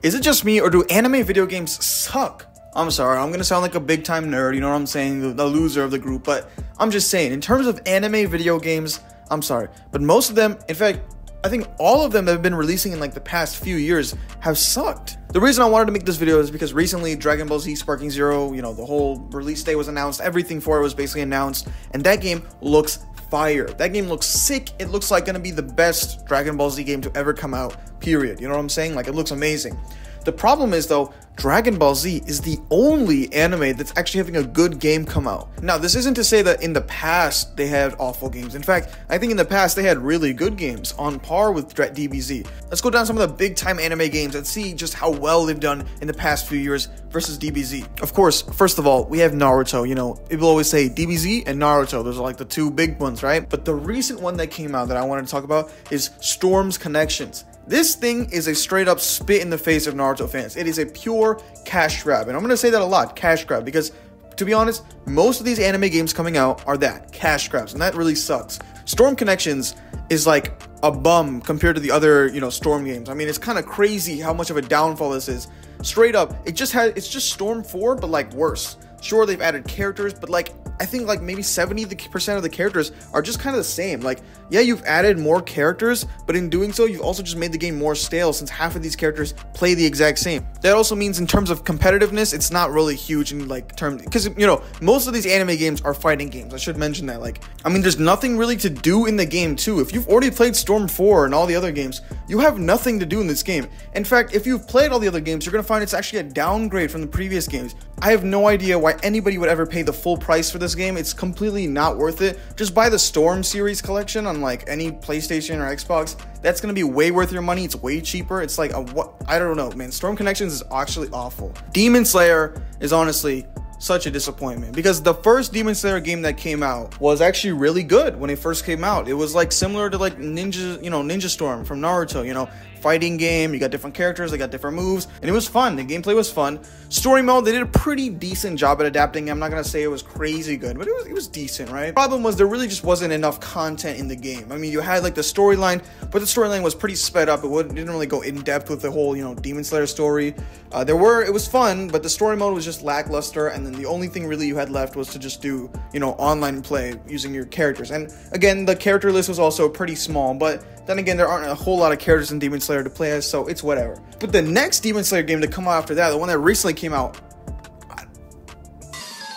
Is it just me, or do anime video games suck? I'm sorry, I'm gonna sound like a big time nerd, you know what I'm saying, the loser of the group, but I'm just saying, in terms of anime video games, I'm sorry, but most of them, in fact, I think all of them that have been releasing in like the past few years have sucked. The reason I wanted to make this video is because recently Dragon Ball Z Sparking Zero, you know, the whole release date was announced, everything for it was basically announced, and that game looks fire. That game looks sick. It looks like gonna be the best Dragon Ball Z game to ever come out, period. You know what I'm saying? Like, it looks amazing. The problem is, though, Dragon Ball Z is the only anime that's actually having a good game come out. Now, this isn't to say that in the past they had awful games. In fact, I think in the past they had really good games on par with DBZ. Let's go down some of the big time anime games and see just how well they've done in the past few years versus DBZ. Of course, first of all, we have Naruto. You know, people always say DBZ and Naruto. Those are like the two big ones, right? But the recent one that came out that I wanted to talk about is Storm's Connections. This thing is a straight up spit in the face of Naruto fans. It is a pure cash grab. And I'm going to say that a lot, cash grab, because to be honest, most of these anime games coming out are that, cash grabs, and that really sucks. Storm Connections is like a bum compared to the other, you know, Storm games. I mean, it's kind of crazy how much of a downfall this is. Straight up, it's just Storm 4, but like worse. Sure, they've added characters, but like, I think like maybe 70% of the characters are just kind of the same. Like, yeah, you've added more characters, but in doing so, you've also just made the game more stale since half of these characters play the exact same. That also means in terms of competitiveness, it's not really huge in like terms, because, you know, most of these anime games are fighting games. I should mention that. Like, I mean, there's nothing really to do in the game too. If you've already played Storm 4 and all the other games, you have nothing to do in this game. In fact, if you've played all the other games, you're going to find it's actually a downgrade from the previous games. I have no idea why anybody would ever pay the full price for this game. It's completely not worth it. Just buy the Storm series collection on like any PlayStation or Xbox. That's gonna be way worth your money. It's way cheaper. It's like I don't know, man. Storm Connections is actually awful. Demon Slayer is honestly such a disappointment, because the first Demon Slayer game that came out was actually really good when it first came out. It was like similar to like Ninja Storm from Naruto, you know, fighting game. You got different characters, they got different moves, and it was fun. The gameplay was fun. Story mode, they did a pretty decent job at adapting. I'm not gonna say it was crazy good, but it was decent, right? Problem was there really just wasn't enough content in the game. I mean, you had like the storyline, but the storyline was pretty sped up. It didn't really go in depth with the whole, you know, Demon Slayer story. It was fun, but the story mode was just lackluster, and then the only thing really you had left was to just do, you know, online play using your characters. And again, the character list was also pretty small, but then again, there aren't a whole lot of characters in Demon Slayer to play as, so it's whatever. But the next Demon Slayer game to come out after that, the one that recently came out,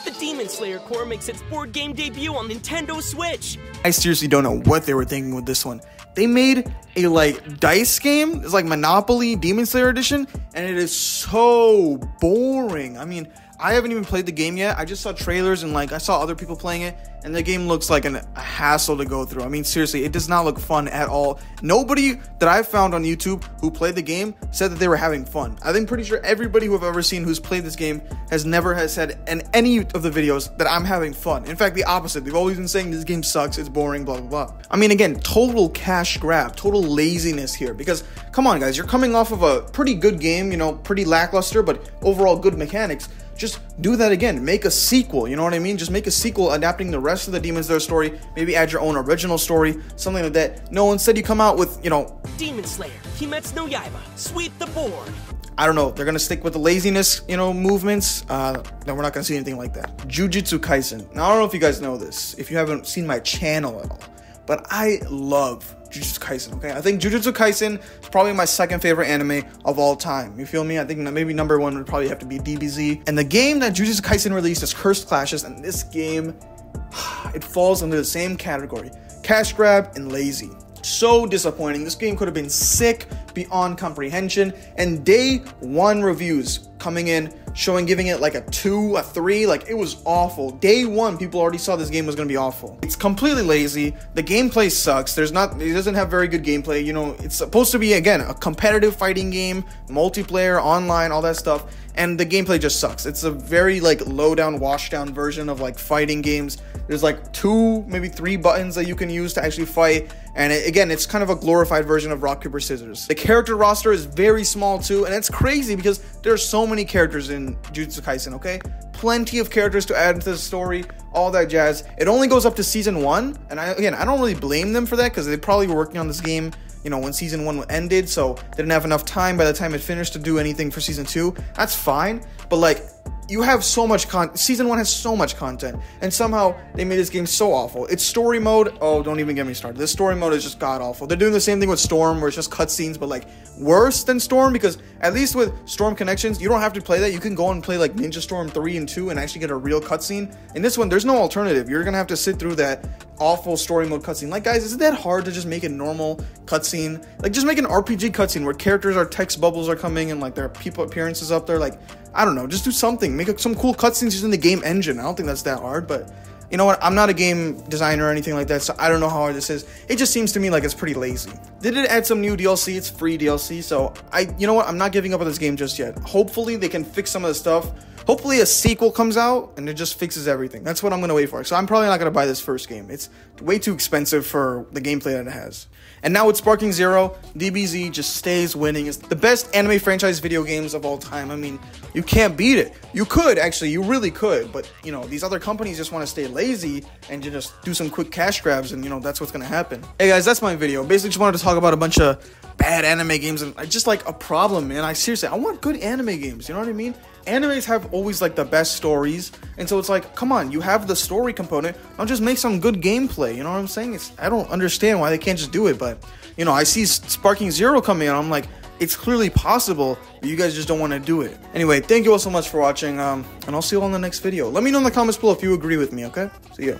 the Demon Slayer Core makes its board game debut on Nintendo Switch. I seriously don't know what they were thinking with this one. They made a like dice game. It's like Monopoly Demon Slayer Edition, and it is so boring. I mean, I haven't even played the game yet. I just saw trailers and like I saw other people playing it, and the game looks like a hassle to go through. I mean, seriously, it does not look fun at all. Nobody that I've found on YouTube who played the game said that they were having fun. I think pretty sure everybody who I've ever seen who's played this game has said in any of the videos that I'm having fun. In fact, the opposite. They've always been saying this game sucks, it's boring, blah, blah, blah. I mean, again, total cash grab, total laziness here, because come on, guys, you're coming off of a pretty good game, you know, pretty lackluster, but overall good mechanics. Just do that again. Make a sequel, you know what I mean? Just make a sequel adapting the rest of the Demon Slayer story. Maybe add your own original story, something like that. No, instead you come out with, you know, Demon Slayer, Kimetsu no Yaiba, sweep the board. I don't know. They're gonna stick with the laziness, you know, movements. Then we're not gonna see anything like that. Jujutsu Kaisen. Now, I don't know if you guys know this, if you haven't seen my channel at all, but I love Jujutsu Kaisen, okay? I think Jujutsu Kaisen is probably my second favorite anime of all time. You feel me? I think maybe number one would probably have to be DBZ. And the game that Jujutsu Kaisen released is Cursed Clashes, and this game, it falls under the same category. Cash grab and lazy. So disappointing. This game could have been sick beyond comprehension, and day one reviews coming in giving it like a 2, a 3, like it was awful. Day one, people already saw this game was gonna be awful. It's completely lazy. The gameplay sucks. It doesn't have very good gameplay. You know, it's supposed to be, again, a competitive fighting game, multiplayer, online, all that stuff, and the gameplay just sucks. It's a very like low down, washed down version of like fighting games. There's like 2, maybe 3 buttons that you can use to actually fight, and again, it's kind of a glorified version of rock, paper, scissors. The character roster is very small too, and it's crazy because there's so many characters in Jujutsu Kaisen, okay? Plenty of characters to add into the story, all that jazz. It only goes up to season 1, and I don't really blame them for that, because they probably were working on this game, you know, when season 1 ended, so they didn't have enough time by the time it finished to do anything for season 2. That's fine, but like, you have so much season 1 has so much content, and somehow they made this game so awful. Its story mode, oh, don't even get me started. This story mode is just god awful. They're doing the same thing with Storm, where it's just cutscenes, but like worse than Storm, because at least with Storm Connections, you don't have to play that. You can go and play like Ninja Storm 3 and 2 and actually get a real cutscene. In this one, there's no alternative. You're gonna have to sit through that awful story mode cutscene. Like, guys, isn't that hard to just make a normal cutscene? Like, just make an RPG cutscene where characters are text bubbles are coming and like their people appearances up there. Like, I don't know, just do something. Make some cool cutscenes using the game engine. I don't think that's that hard, but you know what? I'm not a game designer or anything like that, so I don't know how hard this is. It just seems to me like it's pretty lazy. They did add some new DLC. It's free DLC, so you know what? I'm not giving up on this game just yet. Hopefully they can fix some of the stuff. Hopefully a sequel comes out and it just fixes everything. That's what I'm going to wait for. So I'm probably not going to buy this first game. It's way too expensive for the gameplay that it has. And now with Sparking Zero, DBZ just stays winning. It's the best anime franchise video games of all time. I mean, you can't beat it. You could, actually. You really could. But, you know, these other companies just want to stay lazy and just do some quick cash grabs. And, you know, that's what's going to happen. Hey, guys, that's my video. Basically, just wanted to talk about a bunch of bad anime games. And I just, like, a problem, man. I want good anime games. You know what I mean? Animes have always like the best stories, and so it's like, come on, you have the story component, I'll just make some good gameplay. You know what I'm saying? I don't understand why they can't just do it, but you know, I see Sparking Zero coming and I'm like, it's clearly possible, but you guys just don't want to do it. Anyway, thank you all so much for watching, and I'll see you all in the next video. Let me know in the comments below if you agree with me, okay? See ya.